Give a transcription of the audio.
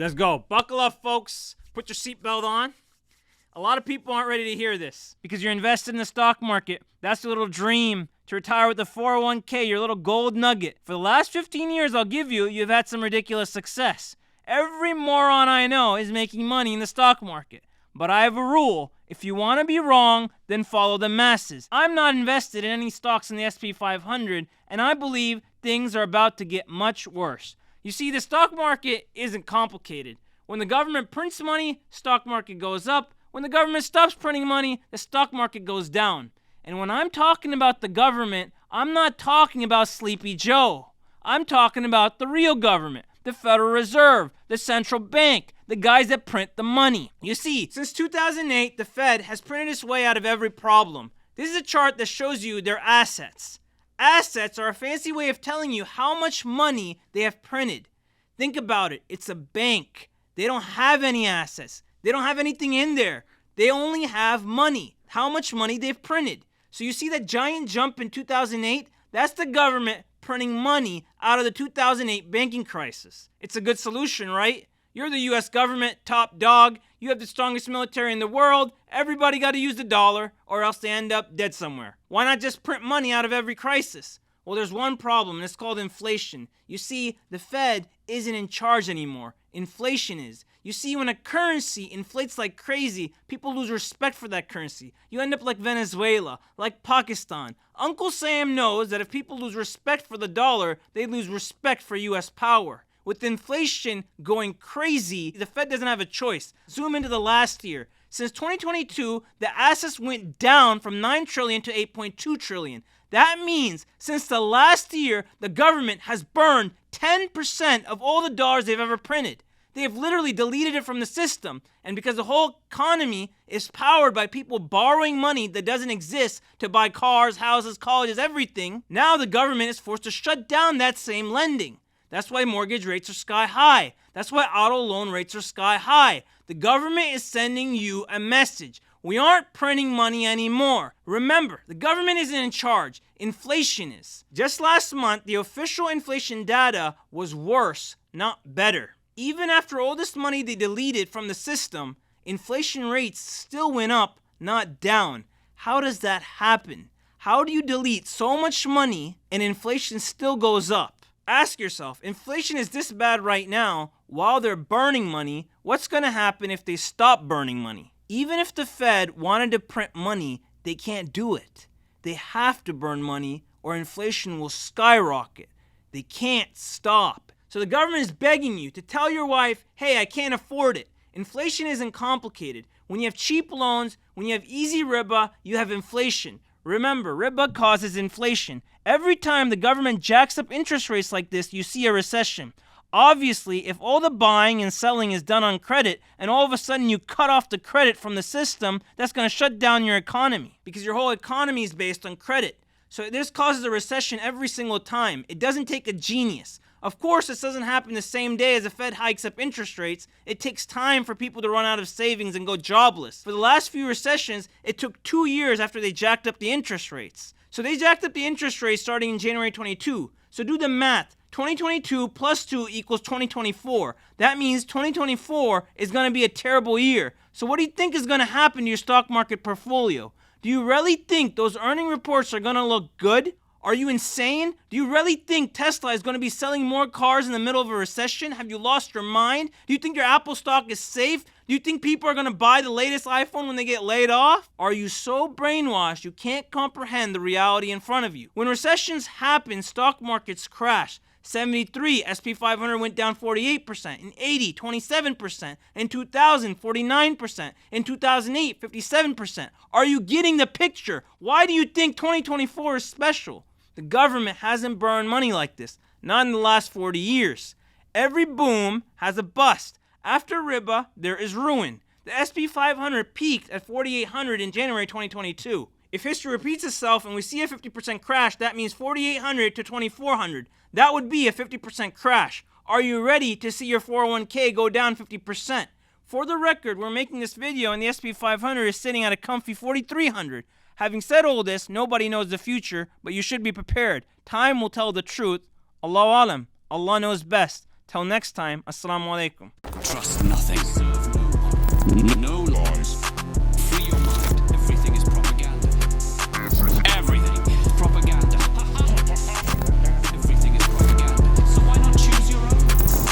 Let's go. Buckle up, folks. Put your seatbelt on. A lot of people aren't ready to hear this because you're invested in the stock market. That's your little dream to retire with the 401k, your little gold nugget. For the last 15 years, I'll give you, you've had some ridiculous success. Every moron I know is making money in the stock market. But I have a rule. If you want to be wrong, then follow the masses. I'm not invested in any stocks in the S&P 500, and I believe things are about to get much worse. You see, the stock market isn't complicated. When the government prints money, stock market goes up. When the government stops printing money, the stock market goes down. And when I'm talking about the government, I'm not talking about Sleepy Joe. I'm talking about the real government, the Federal Reserve, the central bank, the guys that print the money. You see, since 2008, the Fed has printed its way out of every problem. This is a chart that shows you their assets. Assets are a fancy way of telling you how much money they have printed. Think about it. It's a bank. They don't have any assets. They don't have anything in there. They only have money. How much money they've printed. So you see that giant jump in 2008? That's the government printing money out of the 2008 banking crisis. It's a good solution, right? You're the U.S. government, top dog. You have the strongest military in the world. Everybody got to use the dollar or else they end up dead somewhere. Why not just print money out of every crisis? Well, there's one problem, and it's called inflation. You see, the Fed isn't in charge anymore. Inflation is. You see, when a currency inflates like crazy, people lose respect for that currency. You end up like Venezuela, like Pakistan. Uncle Sam knows that if people lose respect for the dollar, they lose respect for U.S. power. With inflation going crazy, the Fed doesn't have a choice. Zoom into the last year. Since 2022, the assets went down from 9 trillion to 8.2 trillion. That means since the last year, the government has burned 10% of all the dollars they've ever printed. They have literally deleted it from the system. And because the whole economy is powered by people borrowing money that doesn't exist to buy cars, houses, colleges, everything, now the government is forced to shut down that same lending. That's why mortgage rates are sky high. That's why auto loan rates are sky high. The government is sending you a message. We aren't printing money anymore. Remember, the government isn't in charge. Inflation is. Just last month, the official inflation data was worse, not better. Even after all this money they deleted from the system, inflation rates still went up, not down. How does that happen? How do you delete so much money and inflation still goes up? Ask yourself, inflation is this bad right now while they're burning money. What's going to happen if they stop burning money? Even if the Fed wanted to print money, they can't do it. They have to burn money or inflation will skyrocket. They can't stop. So the government is begging you to tell your wife, hey, I can't afford it. Inflation isn't complicated. When you have cheap loans, when you have easy riba, you have inflation. Remember, riba causes inflation. Every time the government jacks up interest rates like this, you see a recession. Obviously, if all the buying and selling is done on credit, and all of a sudden you cut off the credit from the system, that's going to shut down your economy because your whole economy is based on credit. So this causes a recession every single time. It doesn't take a genius. Of course, this doesn't happen the same day as the Fed hikes up interest rates. It takes time for people to run out of savings and go jobless. For the last few recessions, it took 2 years after they jacked up the interest rates. So they jacked up the interest rates starting in January 22. So do the math. 2022 plus 2 equals 2024. That means 2024 is going to be a terrible year. So what do you think is going to happen to your stock market portfolio? Do you really think those earning reports are going to look good? Are you insane? Do you really think Tesla is going to be selling more cars in the middle of a recession? Have you lost your mind? Do you think your Apple stock is safe? Do you think people are going to buy the latest iPhone when they get laid off? Are you so brainwashed you can't comprehend the reality in front of you? When recessions happen, stock markets crash. 73, S&P 500 went down 48%. In 80, 27%. In 2000, 49%. In 2008, 57%. Are you getting the picture? Why do you think 2024 is special? The government hasn't burned money like this. Not in the last 40 years. Every boom has a bust. After riba, there is ruin. The S&P 500 peaked at 4,800 in January 2022. If history repeats itself and we see a 50% crash, that means 4,800 to 2,400. That would be a 50% crash. Are you ready to see your 401k go down 50%? For the record, we're making this video and the S&P 500 is sitting at a comfy 4,300. Having said all this, nobody knows the future, but you should be prepared. Time will tell the truth. Allahu alam. Allah knows best. Till next time, assalamu alaikum. Trust nothing. No